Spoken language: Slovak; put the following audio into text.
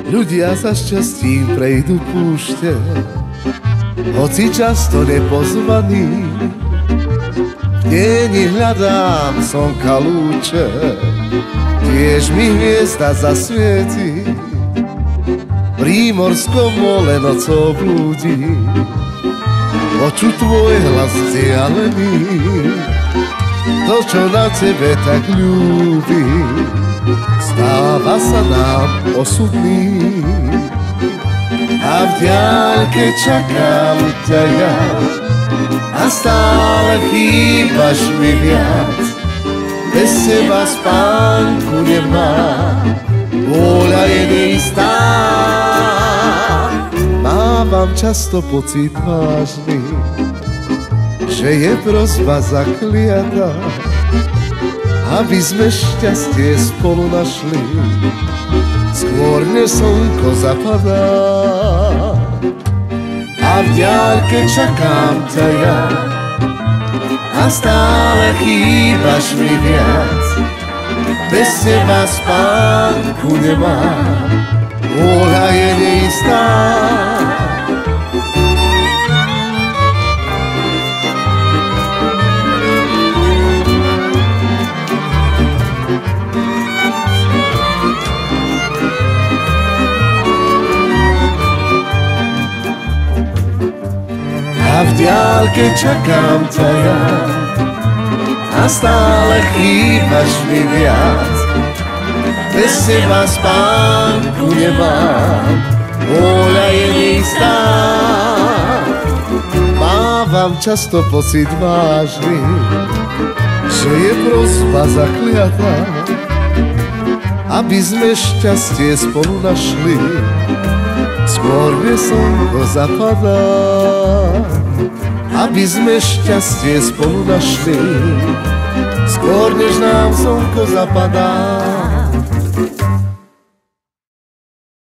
Ľudia za šťastím prejdú púšte, hoci často nepozvaní. V tieni hľadám slnka lúče, tiež mi hviezda zasvieti. Prímorskom mole nocou blúdi, počuť tvoj hlas vzdialený. To, čo na tebe tak ľúbi, stáva sa nám osudný. A v diaľke čakám ťa ja, a stále chýbaš mi viac. Bez teba spánku nemám, vôľa je neistá. Mávam často pocit vážny, že je prosba zakliatá, aby sme šťastie spolu našli, skôr než slnko zapadá. A v diaľke čakám ťa ja, a stále chýbaš mi viac. Bez teba spánku nemám, vôľa je neistá. A v diaľke čakám ťa ja, a stále chýbaš mi viac. Bez teba spánku nemám, vôľa je neistá. Mávam často pocit vážny, že je prosba zakliatá, aby sme šťastie spolu našli, skôr než slnko zapadá. Aby sme šťastie spolu našli, skôr než nám slnko zapadá.